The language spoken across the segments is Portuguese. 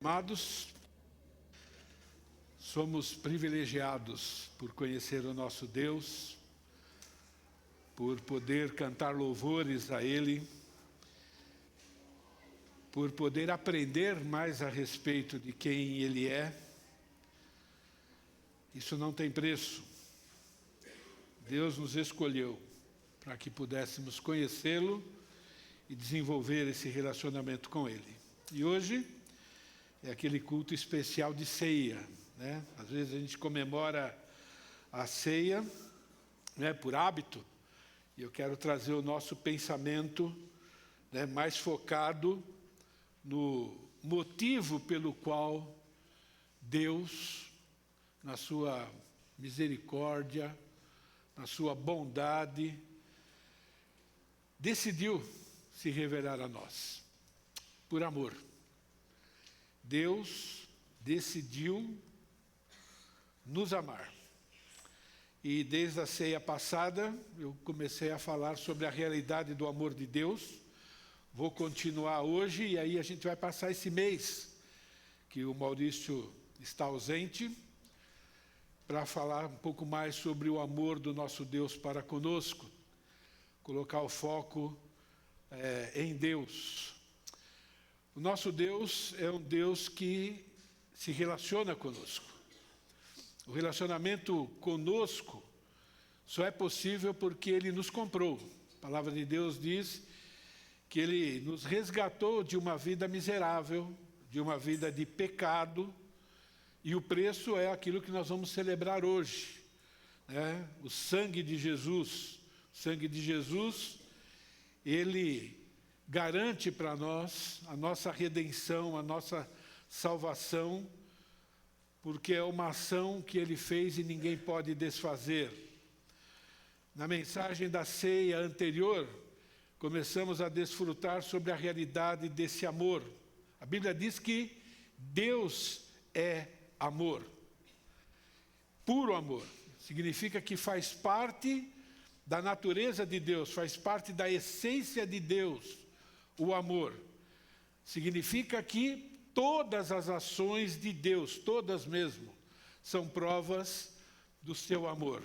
Amados, somos privilegiados por conhecer o nosso Deus, por poder cantar louvores a Ele, por poder aprender mais a respeito de quem Ele é. Isso não tem preço. Deus nos escolheu para que pudéssemos conhecê-lo e desenvolver esse relacionamento com Ele. E hoje é aquele culto especial de ceia, né? Às vezes a gente comemora a ceia, né, por hábito, e eu quero trazer o nosso pensamento, né, mais focado no motivo pelo qual Deus, na sua misericórdia, na sua bondade, decidiu se revelar a nós, por amor. Deus decidiu nos amar. E desde a ceia passada, eu comecei a falar sobre a realidade do amor de Deus. Vou continuar hoje, e aí a gente vai passar esse mês, que o Maurício está ausente, para falar um pouco mais sobre o amor do nosso Deus para conosco. Colocar o foco em Deus. O nosso Deus é um Deus que se relaciona conosco. O relacionamento conosco só é possível porque Ele nos comprou. A palavra de Deus diz que Ele nos resgatou de uma vida miserável, de uma vida de pecado, e o preço é aquilo que nós vamos celebrar hoje, né? O sangue de Jesus. O sangue de Jesus, Ele garante para nós a nossa redenção, a nossa salvação, porque é uma ação que Ele fez e ninguém pode desfazer. Na mensagem da ceia anterior, começamos a desfrutar sobre a realidade desse amor. A Bíblia diz que Deus é amor. Puro amor. Significa que faz parte da natureza de Deus, faz parte da essência de Deus. O amor significa que todas as ações de Deus, todas mesmo, são provas do seu amor.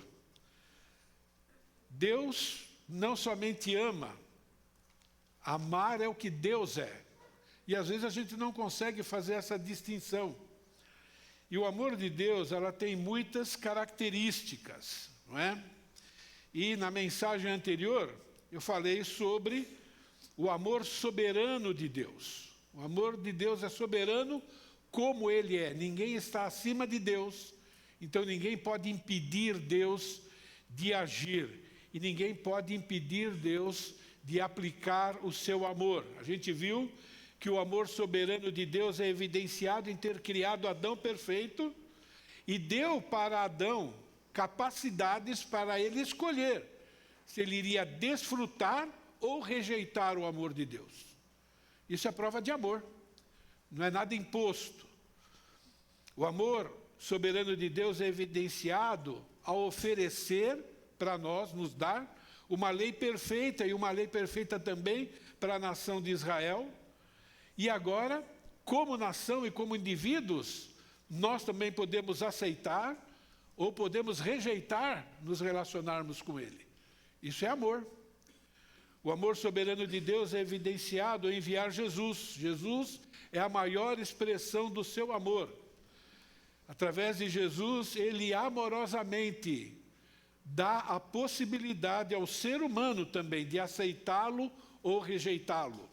Deus não somente ama, amar é o que Deus é. E às vezes a gente não consegue fazer essa distinção. E o amor de Deus, ela tem muitas características, não é? E na mensagem anterior, eu falei sobre o amor soberano de Deus. O amor de Deus é soberano como Ele é. Ninguém está acima de Deus, então ninguém pode impedir Deus de agir. E ninguém pode impedir Deus de aplicar o seu amor. A gente viu que o amor soberano de Deus é evidenciado em ter criado Adão perfeito e deu para Adão capacidades para ele escolher se ele iria desfrutar ou rejeitar o amor de Deus. Isso é prova de amor, não é nada imposto. O amor soberano de Deus é evidenciado ao oferecer para nós, nos dar uma lei perfeita, e uma lei perfeita também para a nação de Israel. E agora, como nação e como indivíduos, nós também podemos aceitar ou podemos rejeitar nos relacionarmos com Ele. Isso é amor. O amor soberano de Deus é evidenciado ao enviar Jesus. Jesus é a maior expressão do seu amor. Através de Jesus, Ele amorosamente dá a possibilidade ao ser humano também de aceitá-lo ou rejeitá-lo.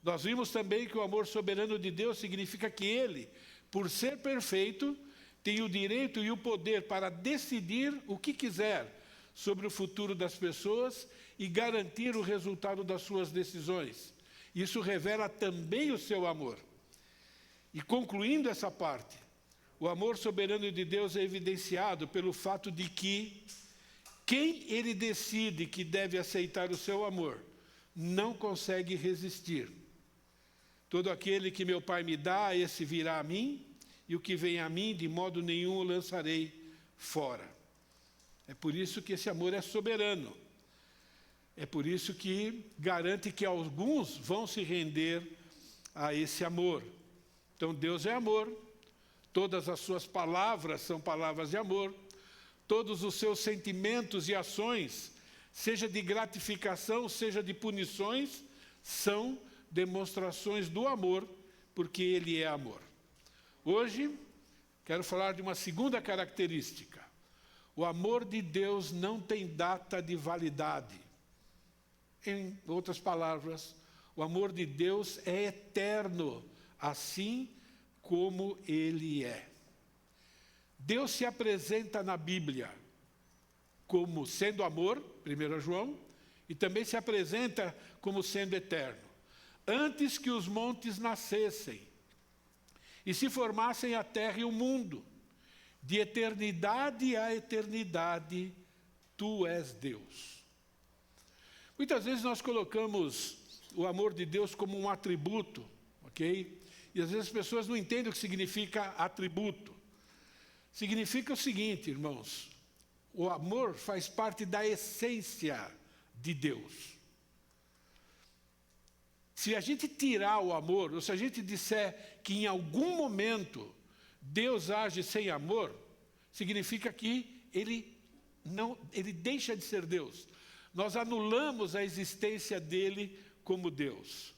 Nós vimos também que o amor soberano de Deus significa que Ele, por ser perfeito, tem o direito e o poder para decidir o que quiser sobre o futuro das pessoas e garantir o resultado das suas decisões. Isso revela também o seu amor. E concluindo essa parte, o amor soberano de Deus é evidenciado pelo fato de que quem Ele decide que deve aceitar o seu amor, não consegue resistir. Todo aquele que meu Pai me dá, esse virá a mim, e o que vem a mim, de modo nenhum o lançarei fora. É por isso que esse amor é soberano. É por isso que garante que alguns vão se render a esse amor. Então Deus é amor, todas as suas palavras são palavras de amor, todos os seus sentimentos e ações, seja de gratificação, seja de punições, são demonstrações do amor, porque Ele é amor. Hoje, quero falar de uma segunda característica. O amor de Deus não tem data de validade. Em outras palavras, o amor de Deus é eterno, assim como Ele é. Deus se apresenta na Bíblia como sendo amor, 1 João, e também se apresenta como sendo eterno. Antes que os montes nascessem e se formassem a terra e o mundo, de eternidade a eternidade, Tu és Deus. Muitas vezes nós colocamos o amor de Deus como um atributo, ok? E às vezes as pessoas não entendem o que significa atributo. Significa o seguinte, irmãos, o amor faz parte da essência de Deus. Se a gente tirar o amor, ou se a gente disser que em algum momento Deus age sem amor, significa que ele deixa de ser Deus. Nós anulamos a existência dele como Deus.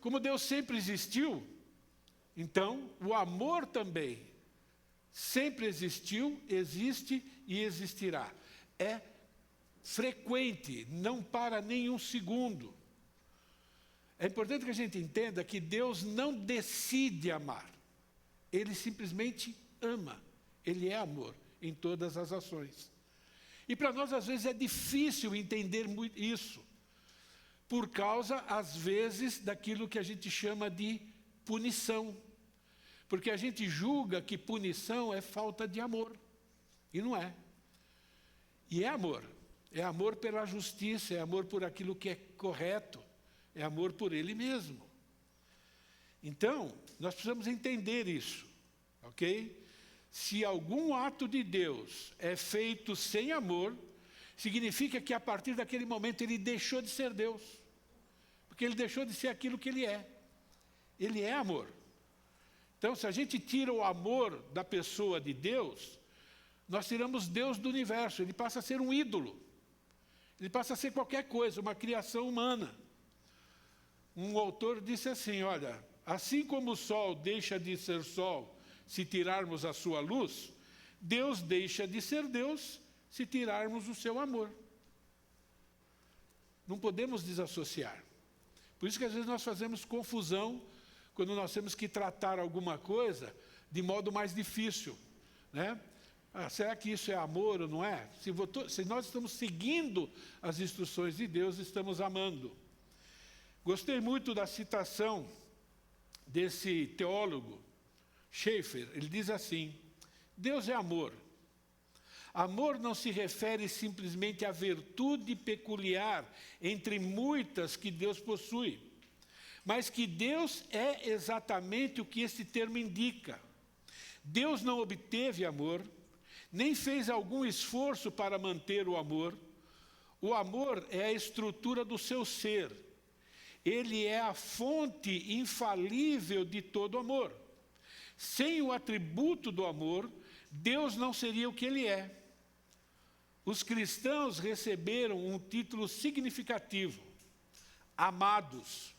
Como Deus sempre existiu, então o amor também sempre existiu, existe e existirá. É frequente, não para nenhum segundo. É importante que a gente entenda que Deus não decide amar. Ele simplesmente ama. Ele é amor em todas as ações. E para nós, às vezes, é difícil entender muito isso, por causa, às vezes, daquilo que a gente chama de punição. Porque a gente julga que punição é falta de amor. E não é. E é amor. É amor pela justiça, é amor por aquilo que é correto, é amor por Ele mesmo. Então, nós precisamos entender isso, ok? Se algum ato de Deus é feito sem amor, significa que a partir daquele momento Ele deixou de ser Deus. Porque Ele deixou de ser aquilo que Ele é. Ele é amor. Então, se a gente tira o amor da pessoa de Deus, nós tiramos Deus do universo. Ele passa a ser um ídolo. Ele passa a ser qualquer coisa, uma criação humana. Um autor disse assim, olha, assim como o sol deixa de ser sol se tirarmos a sua luz, Deus deixa de ser Deus se tirarmos o seu amor. Não podemos desassociar. Por isso que às vezes nós fazemos confusão quando nós temos que tratar alguma coisa de modo mais difícil, né? Será que isso é amor ou não é? Se nós estamos seguindo as instruções de Deus, estamos amando. Gostei muito da citação desse teólogo, Schaeffer. Ele diz assim, Deus é amor. Amor não se refere simplesmente à virtude peculiar entre muitas que Deus possui, mas que Deus é exatamente o que esse termo indica. Deus não obteve amor, nem fez algum esforço para manter o amor. O amor é a estrutura do seu ser. Ele é a fonte infalível de todo amor. Sem o atributo do amor, Deus não seria o que Ele é. Os cristãos receberam um título significativo, amados.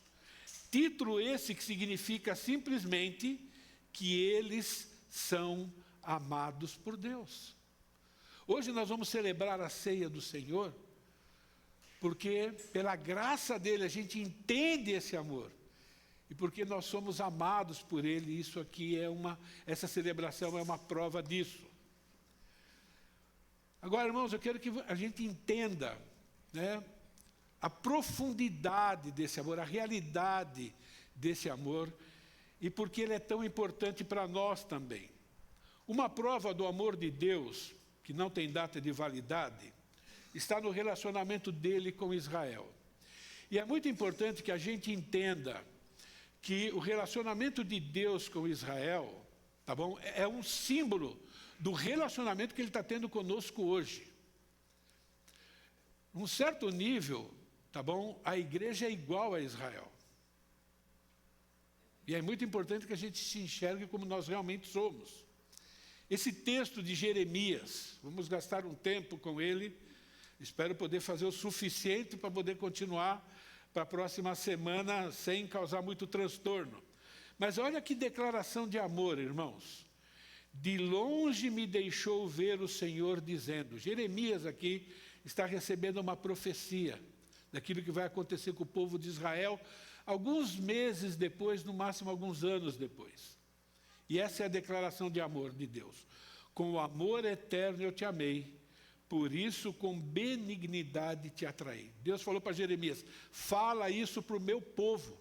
Título esse que significa simplesmente que eles são amados por Deus. Hoje nós vamos celebrar a ceia do Senhor, porque pela graça dele a gente entende esse amor. E porque nós somos amados por Ele, isso aqui essa celebração é uma prova disso. Agora, irmãos, eu quero que a gente entenda, né, a profundidade desse amor, a realidade desse amor, e porque ele é tão importante para nós também. Uma prova do amor de Deus, que não tem data de validade, está no relacionamento dele com Israel. E é muito importante que a gente entenda que o relacionamento de Deus com Israel, tá bom? É um símbolo do relacionamento que Ele está tendo conosco hoje. Num certo nível, tá bom? A igreja é igual a Israel. E é muito importante que a gente se enxergue como nós realmente somos. Esse texto de Jeremias, vamos gastar um tempo com ele, espero poder fazer o suficiente para poder continuar para a próxima semana sem causar muito transtorno. Mas olha que declaração de amor, irmãos. De longe me deixou ver o Senhor dizendo. Jeremias aqui está recebendo uma profecia daquilo que vai acontecer com o povo de Israel alguns meses depois, no máximo alguns anos depois. E essa é a declaração de amor de Deus. Com o amor eterno eu te amei, por isso com benignidade te atraí. Deus falou para Jeremias, fala isso para o meu povo.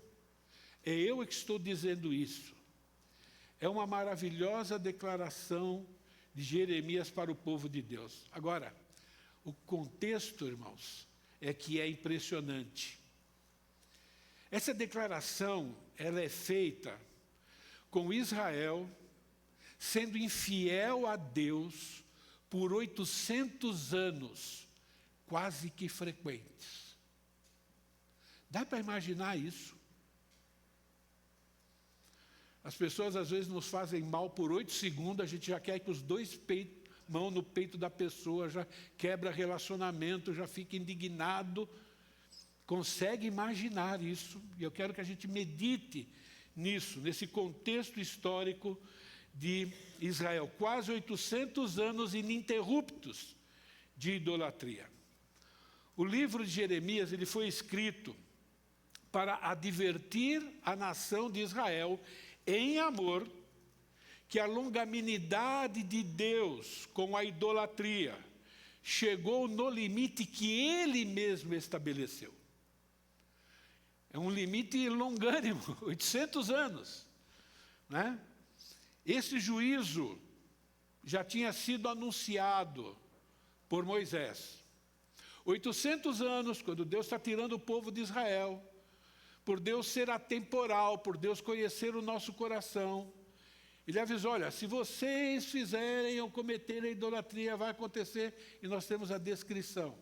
É eu que estou dizendo isso. É uma maravilhosa declaração de Jeremias para o povo de Deus. Agora, o contexto, irmãos, é que é impressionante. Essa declaração, ela é feita com Israel sendo infiel a Deus por 800 anos, quase que frequentes. Dá para imaginar isso? As pessoas às vezes nos fazem mal por 8 segundos, a gente já quer que os dois mãos no peito da pessoa, já quebra relacionamento, já fica indignado. Consegue imaginar isso? E eu quero que a gente medite nisso, nesse contexto histórico de Israel. Quase 800 anos ininterruptos de idolatria. O livro de Jeremias, ele foi escrito para advertir a nação de Israel em amor que a longanimidade de Deus com a idolatria chegou no limite que ele mesmo estabeleceu. É um limite longânimo, 800 anos. Né? Esse juízo já tinha sido anunciado por Moisés. 800 anos, quando Deus está tirando o povo de Israel, por Deus ser atemporal, por Deus conhecer o nosso coração, ele avisou, olha, se vocês fizerem ou cometerem idolatria, vai acontecer, e nós temos a descrição.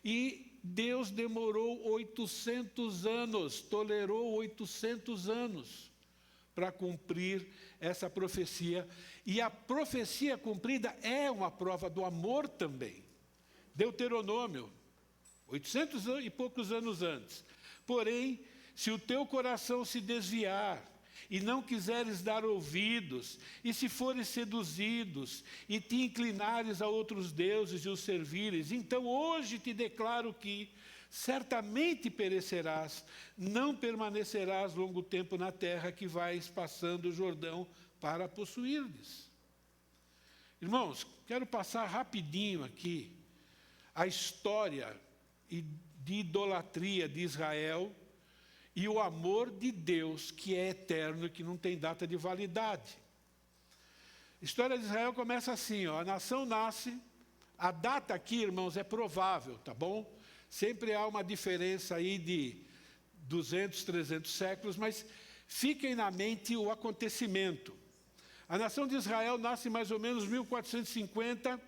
E Deus demorou 800 anos, tolerou 800 anos para cumprir essa profecia. E a profecia cumprida é uma prova do amor também. Deuteronômio, 800 e poucos anos antes. Porém, se o teu coração se desviar, e não quiseres dar ouvidos, e se fores seduzidos, e te inclinares a outros deuses e os servires, então hoje te declaro que certamente perecerás, não permanecerás longo tempo na terra que vais passando o Jordão para possuir-lhes. Irmãos, quero passar rapidinho aqui a história de idolatria de Israel, e o amor de Deus, que é eterno e que não tem data de validade. A história de Israel começa assim, ó, a nação nasce, a data aqui, irmãos, é provável, tá bom? Sempre há uma diferença aí de 200, 300 séculos, mas fiquem na mente o acontecimento. A nação de Israel nasce mais ou menos 1450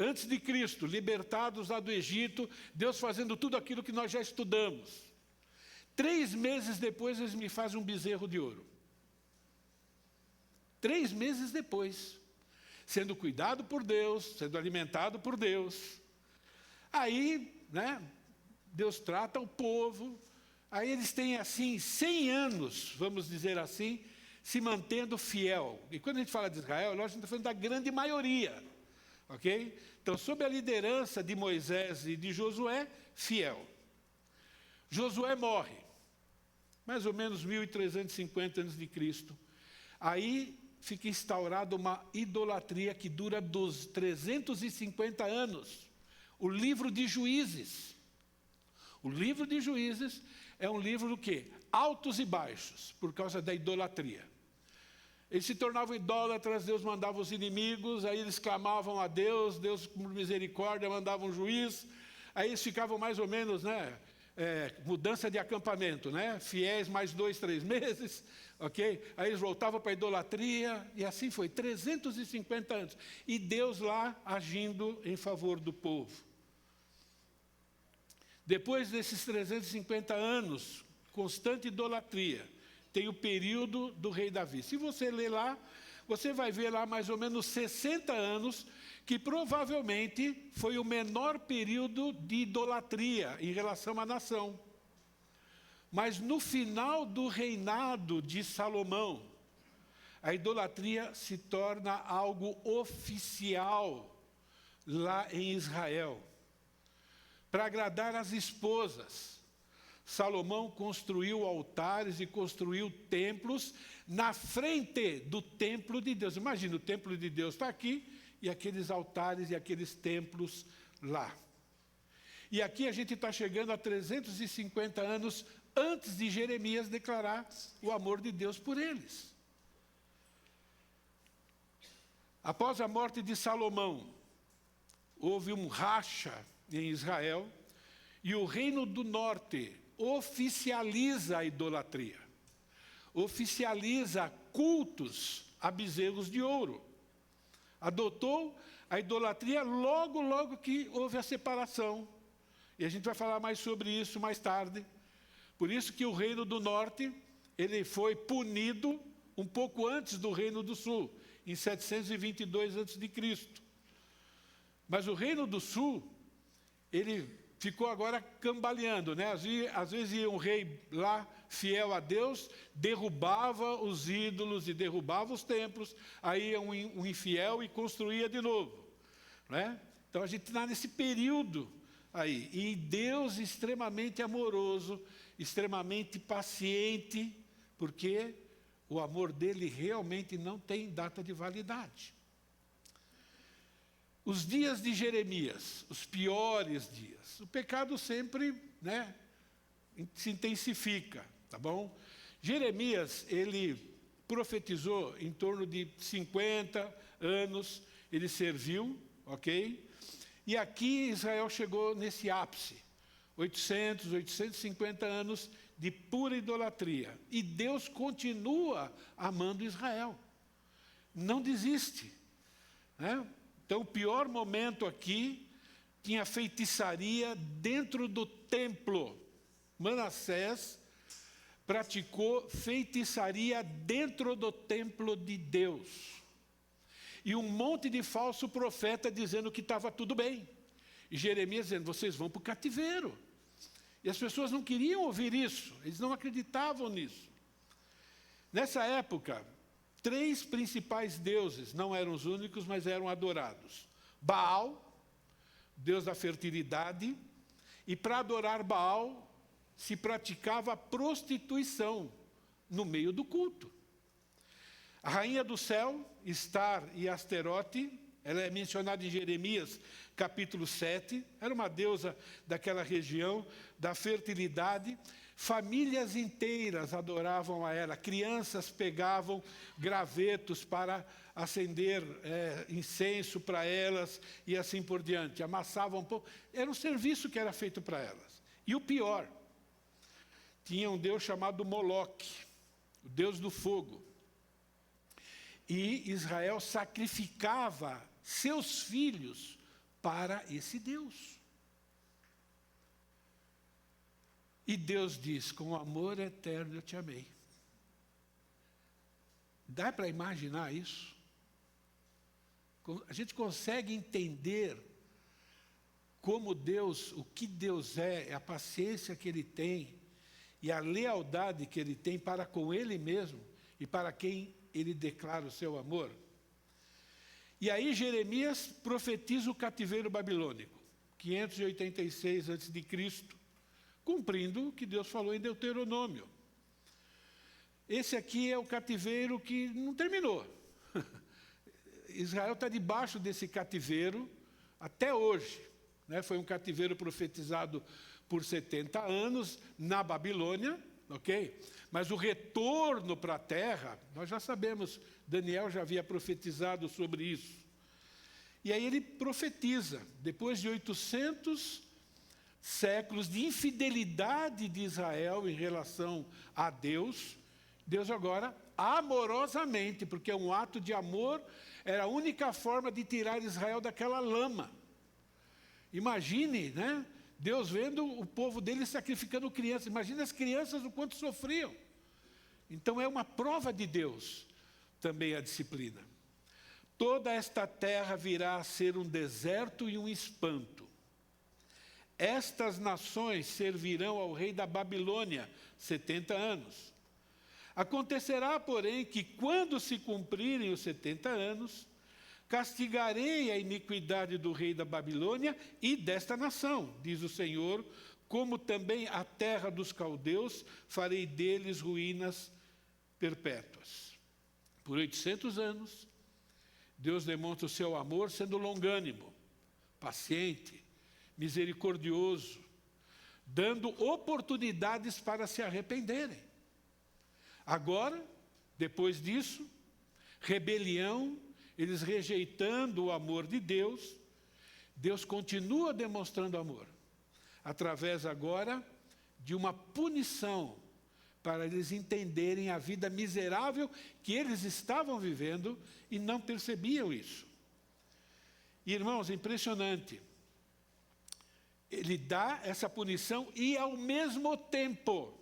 antes de Cristo, libertados lá do Egito, Deus fazendo tudo aquilo que nós já estudamos. 3 meses depois, eles me fazem um bezerro de ouro. 3 meses depois, sendo cuidado por Deus, sendo alimentado por Deus. Aí, né, Deus trata o povo. Aí eles têm, assim, 100 anos, vamos dizer assim, se mantendo fiel. E quando a gente fala de Israel, nós estamos falando da grande maioria. Ok? Então, sob a liderança de Moisés e de Josué, fiel. Josué morre, mais ou menos 1350 a.C. Aí fica instaurada uma idolatria que dura dos 350 anos. O livro de Juízes. O livro de Juízes é um livro do quê? Altos e baixos, por causa da idolatria. Eles se tornavam idólatras, Deus mandava os inimigos, aí eles clamavam a Deus, Deus por misericórdia mandava um juiz, aí eles ficavam mais ou menos, né? Mudança de acampamento, né? Fiéis mais 2, 3 meses, ok? Aí eles voltavam para a idolatria, e assim foi, 350 anos. E Deus lá agindo em favor do povo. Depois desses 350 anos, constante idolatria, tem o período do rei Davi. Se você ler lá, você vai ver lá mais ou menos 60 anos, que provavelmente foi o menor período de idolatria em relação à nação. Mas no final do reinado de Salomão, a idolatria se torna algo oficial lá em Israel. Para agradar as esposas, Salomão construiu altares e construiu templos na frente do templo de Deus. Imagina, o templo de Deus está aqui e aqueles altares e aqueles templos lá. E aqui a gente está chegando a 350 anos antes de Jeremias declarar o amor de Deus por eles. Após a morte de Salomão, houve um racha em Israel e o reino do norte oficializa a idolatria, oficializa cultos a bezerros de ouro. Adotou a idolatria logo que houve a separação. E a gente vai falar mais sobre isso mais tarde. Por isso que o reino do norte, ele foi punido um pouco antes do reino do sul, em 722 a.C. Mas o reino do sul, ele ficou agora cambaleando, né? Às vezes ia um rei lá, fiel a Deus, derrubava os ídolos e derrubava os templos, aí ia um infiel e construía de novo, né? Então a gente está nesse período aí, e Deus extremamente amoroso, extremamente paciente, porque o amor dele realmente não tem data de validade. Os dias de Jeremias, os piores dias, o pecado sempre, né, se intensifica, tá bom? Jeremias, ele profetizou em torno de 50 anos, ele serviu, ok? E aqui Israel chegou nesse ápice, 850 anos de pura idolatria. E Deus continua amando Israel. Não desiste, né? Então, o pior momento aqui, tinha feitiçaria dentro do templo. Manassés praticou feitiçaria dentro do templo de Deus. E um monte de falso profeta dizendo que estava tudo bem. E Jeremias dizendo, vocês vão para o cativeiro. E as pessoas não queriam ouvir isso, eles não acreditavam nisso. Nessa época, 3 principais deuses, não eram os únicos, mas eram adorados. Baal, deus da fertilidade, e para adorar Baal, se praticava prostituição no meio do culto. A rainha do céu, Estar e Asterote, ela é mencionada em Jeremias, capítulo 7, era uma deusa daquela região, da fertilidade. Famílias inteiras adoravam a ela, crianças pegavam gravetos para acender incenso para elas e assim por diante, amassavam um pouco, era um serviço que era feito para elas. E o pior, tinha um deus chamado Moloque, o deus do fogo, e Israel sacrificava seus filhos para esse Deus. E Deus diz, com amor eterno eu te amei. Dá para imaginar isso? A gente consegue entender como Deus, o que Deus é, a paciência que Ele tem e a lealdade que Ele tem para com Ele mesmo e para quem Ele declara o seu amor. E aí Jeremias profetiza o cativeiro babilônico, 586 a.C., cumprindo o que Deus falou em Deuteronômio. Esse aqui é o cativeiro que não terminou. Israel está debaixo desse cativeiro até hoje, né? Foi um cativeiro profetizado por 70 anos na Babilônia, ok? Mas o retorno para a terra, nós já sabemos, Daniel já havia profetizado sobre isso. E aí ele profetiza, depois de 800 séculos de infidelidade de Israel em relação a Deus, Deus agora, amorosamente, porque é um ato de amor, era a única forma de tirar Israel daquela lama. Imagine, né? Deus vendo o povo dele sacrificando crianças. Imagine as crianças o quanto sofriam. Então é uma prova de Deus também a disciplina. Toda esta terra virá a ser um deserto e um espanto. Estas nações servirão ao rei da Babilônia 70 anos. Acontecerá, porém, que quando se cumprirem os 70 anos, castigarei a iniquidade do rei da Babilônia e desta nação, diz o Senhor, como também a terra dos caldeus, farei deles ruínas perpétuas. Por 800 anos, Deus demonstra o seu amor sendo longânimo, paciente, misericordioso, dando oportunidades para se arrependerem. Agora, depois disso, rebelião, eles rejeitando o amor de Deus, Deus continua demonstrando amor, através agora de uma punição, para eles entenderem a vida miserável que eles estavam vivendo e não percebiam isso. Irmãos, é impressionante. Ele dá essa punição e, ao mesmo tempo,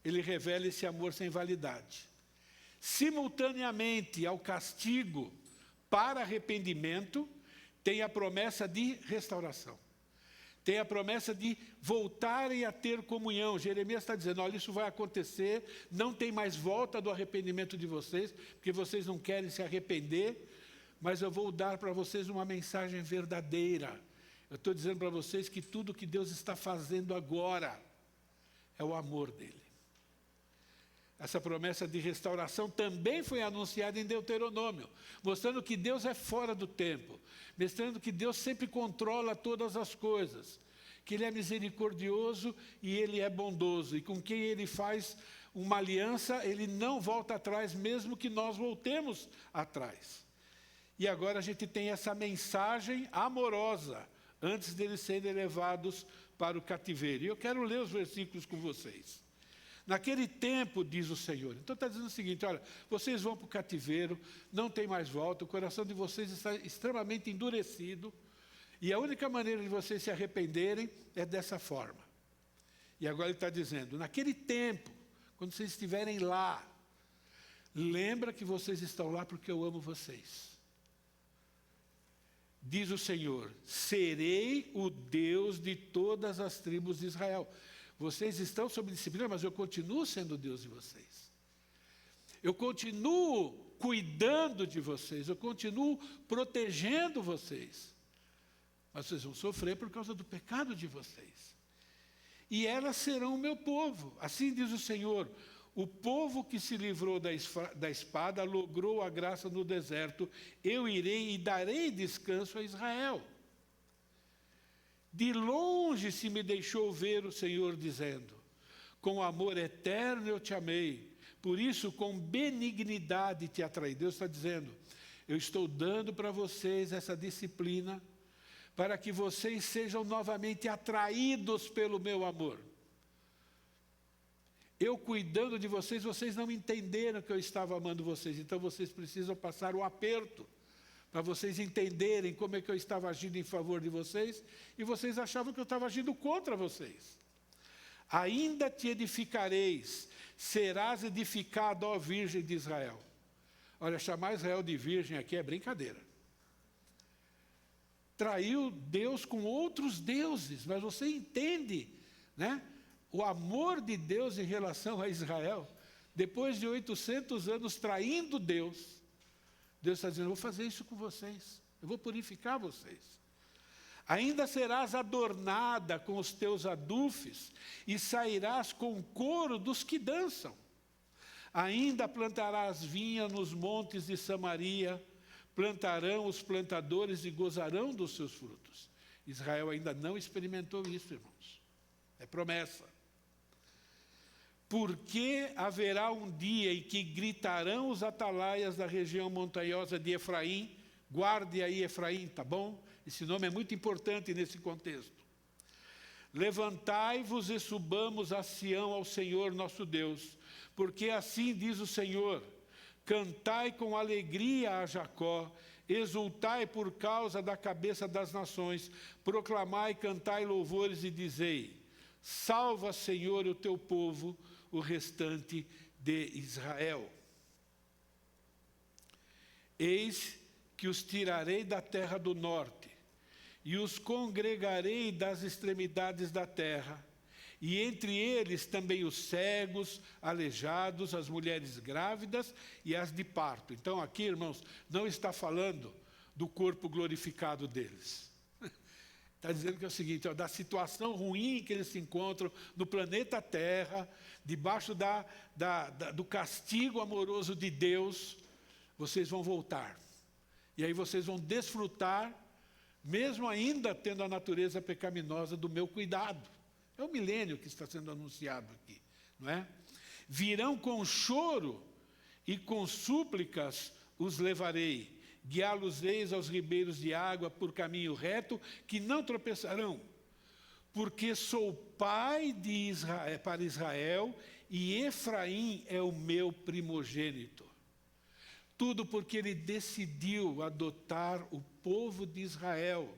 ele revela esse amor sem validade. Simultaneamente ao castigo para arrependimento, tem a promessa de restauração. Tem a promessa de voltarem a ter comunhão. Jeremias está dizendo, olha, isso vai acontecer, não tem mais volta do arrependimento de vocês, porque vocês não querem se arrepender, mas eu vou dar para vocês uma mensagem verdadeira. Eu estou dizendo para vocês que tudo que Deus está fazendo agora é o amor dele. Essa promessa de restauração também foi anunciada em Deuteronômio, mostrando que Deus é fora do tempo, mostrando que Deus sempre controla todas as coisas, que Ele é misericordioso e Ele é bondoso, e com quem Ele faz uma aliança, Ele não volta atrás, mesmo que nós voltemos atrás. E agora a gente tem essa mensagem amorosa, antes deles serem levados para o cativeiro. E eu quero ler os versículos com vocês. Naquele tempo, diz o Senhor. Então está dizendo o seguinte, olha, vocês vão para o cativeiro, não tem mais volta, o coração de vocês está extremamente endurecido, e a única maneira de vocês se arrependerem é dessa forma. E agora ele está dizendo, naquele tempo, quando vocês estiverem lá, lembra que vocês estão lá porque eu amo vocês. Diz o Senhor, serei o Deus de todas as tribos de Israel. Vocês estão sob disciplina, mas eu continuo sendo o Deus de vocês. Eu continuo cuidando de vocês, eu continuo protegendo vocês. Mas vocês vão sofrer por causa do pecado de vocês. E elas serão o meu povo. Assim diz o Senhor, o povo que se livrou da espada logrou a graça no deserto. Eu irei e darei descanso a Israel. De longe se me deixou ver o Senhor dizendo, com amor eterno eu te amei, por isso com benignidade te atraí. Deus está dizendo, eu estou dando para vocês essa disciplina, para que vocês sejam novamente atraídos pelo meu amor. Eu cuidando de vocês, vocês não entenderam que eu estava amando vocês, então vocês precisam passar o aperto, para vocês entenderem como é que eu estava agindo em favor de vocês, e vocês achavam que eu estava agindo contra vocês. Ainda te edificareis, serás edificado, ó Virgem de Israel. Olha, chamar Israel de virgem aqui é brincadeira. Traiu Deus com outros deuses, mas você entende, né? O amor de Deus em relação a Israel, depois de 800 anos traindo Deus, Deus está dizendo, eu vou fazer isso com vocês, eu vou purificar vocês. Ainda serás adornada com os teus adufes e sairás com o coro dos que dançam. Ainda plantarás vinha nos montes de Samaria, plantarão os plantadores e gozarão dos seus frutos. Israel ainda não experimentou isso, irmãos. É promessa. Porque haverá um dia em que gritarão os atalaias da região montanhosa de Efraim, guarde aí Efraim, tá bom? Esse nome é muito importante nesse contexto. Levantai-vos e subamos a Sião ao Senhor nosso Deus, porque assim diz o Senhor, cantai com alegria a Jacó, exultai por causa da cabeça das nações, proclamai, cantai louvores e dizei, salva, Senhor, o teu povo, o restante de Israel. Eis que os tirarei da terra do norte, e os congregarei das extremidades da terra, e entre eles também os cegos, aleijados, as mulheres grávidas e as de parto. Então aqui, irmãos, não está falando do corpo glorificado deles. Está dizendo que é o seguinte, ó, da situação ruim que eles se encontram no planeta Terra, debaixo do castigo amoroso de Deus, vocês vão voltar. E aí vocês vão desfrutar, mesmo ainda tendo a natureza pecaminosa, do meu cuidado. É o milênio que está sendo anunciado aqui, não é? Virão com choro e com súplicas os levarei. Guiá-los-eis aos ribeiros de água por caminho reto, que não tropeçarão. Porque sou pai de Israel, para Israel, e Efraim é o meu primogênito. Tudo porque ele decidiu adotar o povo de Israel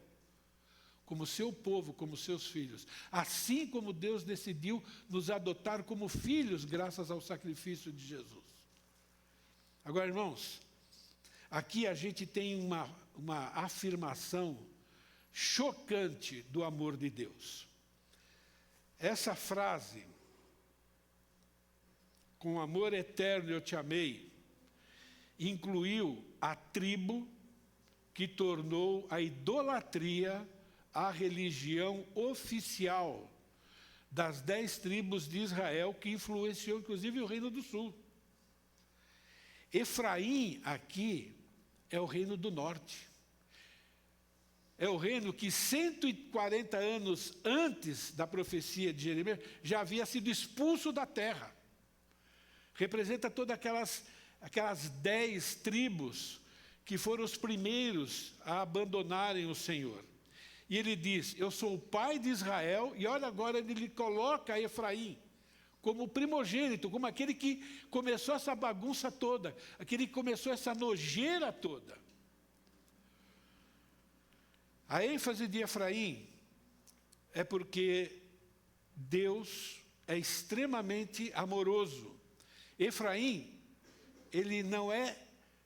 como seu povo, como seus filhos. Assim como Deus decidiu nos adotar como filhos, graças ao sacrifício de Jesus. Agora, irmãos, aqui a gente tem uma afirmação chocante do amor de Deus. Essa frase, com amor eterno eu te amei, incluiu a tribo que tornou a idolatria a religião oficial das 10 tribos de Israel, que influenciou inclusive o Reino do Sul. Efraim aqui é o reino do norte. É o reino que 140 anos antes da profecia de Jeremias já havia sido expulso da terra. Representa todas aquelas 10 tribos que foram os primeiros a abandonarem o Senhor. E ele diz, eu sou o pai de Israel, e olha agora, ele coloca Efraim como primogênito, como aquele que começou essa bagunça toda, aquele que começou essa nojeira toda. A ênfase de Efraim é porque Deus é extremamente amoroso. Efraim, ele não é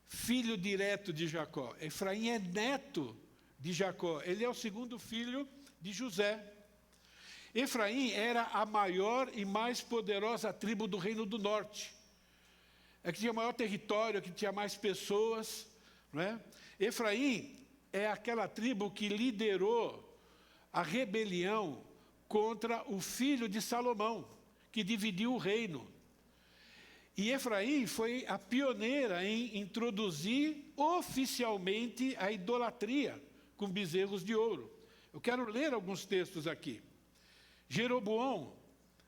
filho direto de Jacó. Efraim é neto de Jacó. Ele é o segundo filho de José. Efraim era a maior e mais poderosa tribo do Reino do Norte. É que tinha maior território, que tinha mais pessoas, não é? Efraim é aquela tribo que liderou a rebelião contra o filho de Salomão, que dividiu o reino. E Efraim foi a pioneira em introduzir oficialmente a idolatria com bezerros de ouro. Eu quero ler alguns textos aqui. Jeroboão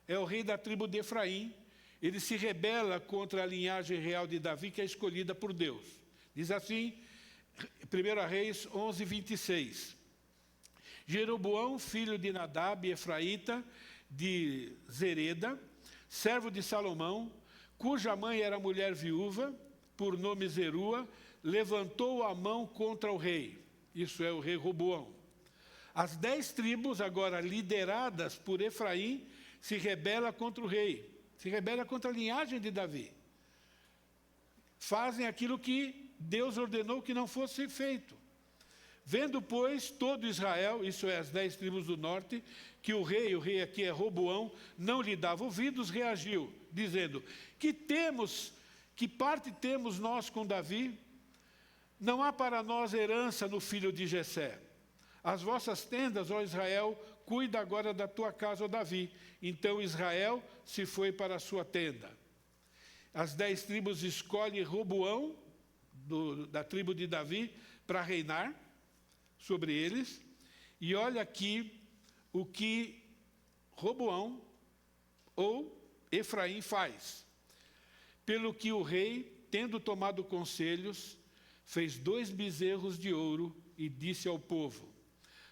é o rei da tribo de Efraim. Ele se rebela contra a linhagem real de Davi, que é escolhida por Deus. Diz assim, 1 Reis 11, 26. Jeroboão, filho de Nadab, efraíta, de Zereda, servo de Salomão, cuja mãe era mulher viúva, por nome Zerua, levantou a mão contra o rei. Isso é o rei Roboão. As 10 tribos, agora lideradas por Efraim, se rebelam contra o rei, se rebelam contra a linhagem de Davi. Fazem aquilo que Deus ordenou que não fosse feito. Vendo, pois, todo Israel, isso é, as 10 tribos do norte, que o rei aqui é Roboão, não lhe dava ouvidos, reagiu, dizendo, que parte temos nós com Davi? Não há para nós herança no filho de Jessé. As vossas tendas, ó Israel, cuida agora da tua casa, ó Davi. Então Israel se foi para a sua tenda. As 10 tribos escolhem Roboão, da tribo de Davi, para reinar sobre eles. E olha aqui o que Roboão ou Efraim faz. Pelo que o rei, tendo tomado conselhos, fez 2 bezerros de ouro e disse ao povo,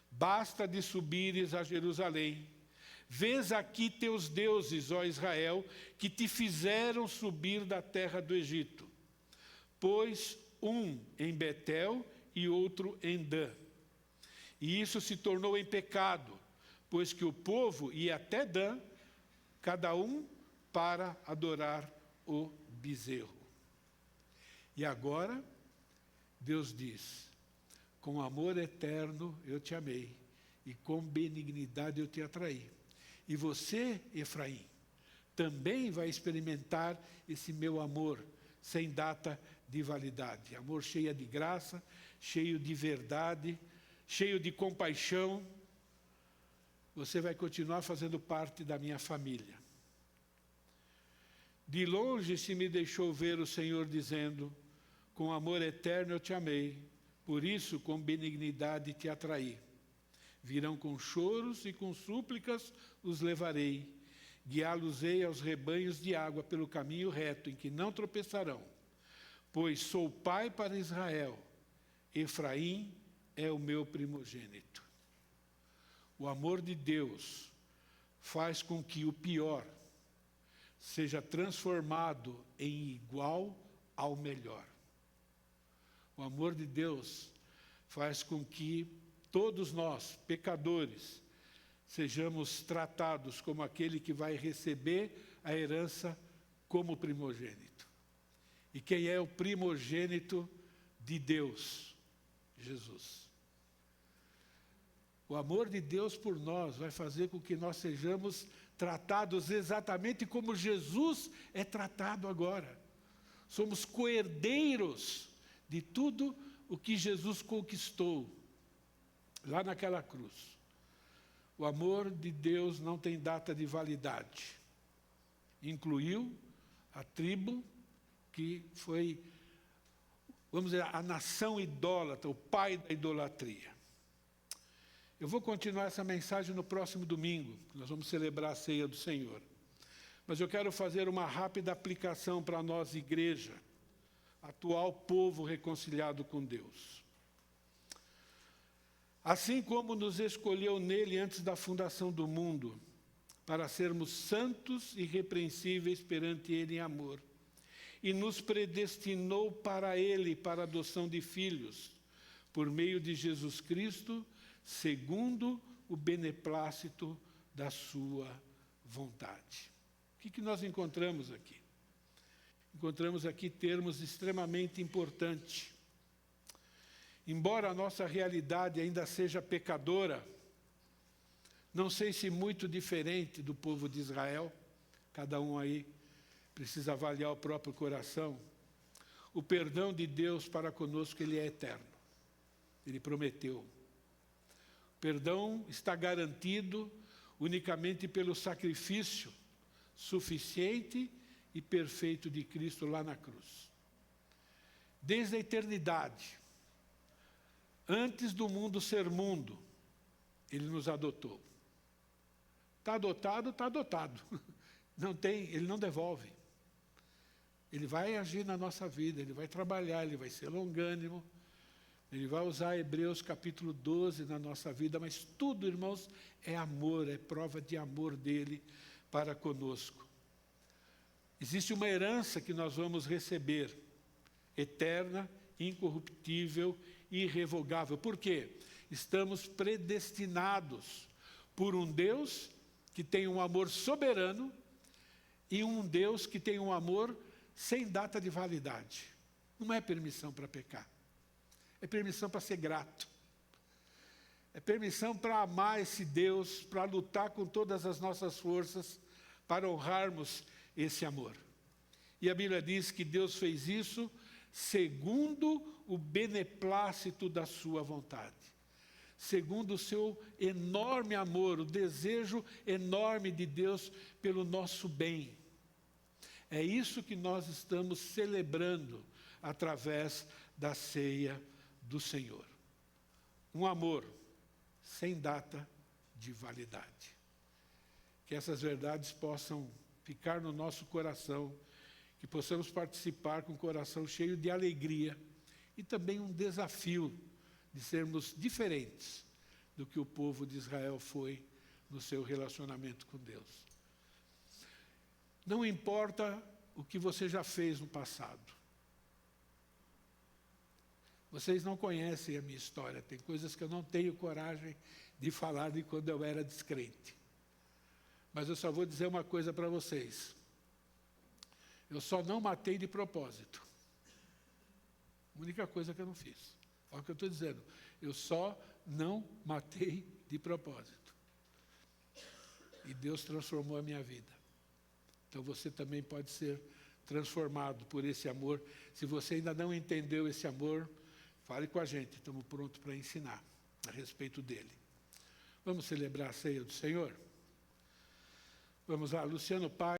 basta de subires a Jerusalém. Vês aqui teus deuses, ó Israel, que te fizeram subir da terra do Egito. Pois um em Betel e outro em Dan. E isso se tornou em pecado, pois que o povo ia até Dan, cada um para adorar o bezerro. E agora, Deus diz: com amor eterno eu te amei, e com benignidade eu te atraí. E você, Efraim, também vai experimentar esse meu amor, sem data de validade. Amor cheio de graça, cheio de verdade, cheio de compaixão. Você vai continuar fazendo parte da minha família. De longe se me deixou ver o Senhor dizendo: com amor eterno eu te amei, por isso com benignidade te atraí. Virão com choros e com súplicas os levarei, guiá-los-ei aos rebanhos de água pelo caminho reto, em que não tropeçarão. Pois sou pai para Israel, Efraim é o meu primogênito. O amor de Deus faz com que o pior seja transformado em igual ao melhor. O amor de Deus faz com que todos nós, pecadores, sejamos tratados como aquele que vai receber a herança como primogênito. E quem é o primogênito de Deus? Jesus. O amor de Deus por nós vai fazer com que nós sejamos tratados exatamente como Jesus é tratado agora. Somos coerdeiros de tudo o que Jesus conquistou lá naquela cruz. O amor de Deus não tem data de validade. Incluiu a tribo que foi, vamos dizer, a nação idólatra, o pai da idolatria. Eu vou continuar essa mensagem no próximo domingo, nós vamos celebrar a ceia do Senhor. Mas eu quero fazer uma rápida aplicação para nós, igreja, atual povo reconciliado com Deus. Assim como nos escolheu nele antes da fundação do mundo, para sermos santos e irrepreensíveis perante ele em amor, e nos predestinou para ele, para a adoção de filhos, por meio de Jesus Cristo, segundo o beneplácito da sua vontade. O que nós encontramos aqui? Encontramos aqui termos extremamente importantes. Embora a nossa realidade ainda seja pecadora, não sei se muito diferente do povo de Israel, cada um aí precisa avaliar o próprio coração, o perdão de Deus para conosco, ele é eterno. Ele prometeu. O perdão está garantido unicamente pelo sacrifício suficiente e perfeito de Cristo lá na cruz. Desde a eternidade, antes do mundo ser mundo, ele nos adotou. Está adotado, está adotado. Não tem, ele não devolve. Ele vai agir na nossa vida, ele vai trabalhar, ele vai ser longânimo, ele vai usar Hebreus capítulo 12 na nossa vida, mas tudo, irmãos, é amor, é prova de amor dele para conosco. Existe uma herança que nós vamos receber, eterna, incorruptível, irrevogável. Por quê? Estamos predestinados por um Deus que tem um amor soberano e um Deus que tem um amor sem data de validade. Não é permissão para pecar. É permissão para ser grato. É permissão para amar esse Deus, para lutar com todas as nossas forças, para honrarmos esse amor. E a Bíblia diz que Deus fez isso segundo o beneplácito da sua vontade. Segundo o seu enorme amor, o desejo enorme de Deus pelo nosso bem. É isso que nós estamos celebrando através da ceia do Senhor. Um amor sem data de validade. Que essas verdades possam ficar no nosso coração, que possamos participar com o coração cheio de alegria e também um desafio de sermos diferentes do que o povo de Israel foi no seu relacionamento com Deus. Não importa o que você já fez no passado. Vocês não conhecem a minha história, tem coisas que eu não tenho coragem de falar de quando eu era descrente. Mas eu só vou dizer uma coisa para vocês. Eu só não matei de propósito. A única coisa que eu não fiz. Olha o que eu estou dizendo. Eu só não matei de propósito. E Deus transformou a minha vida. Então você também pode ser transformado por esse amor. Se você ainda não entendeu esse amor, fale com a gente. Estamos prontos para ensinar a respeito dele. Vamos celebrar a ceia do Senhor? Vamos lá, Luciano Pai.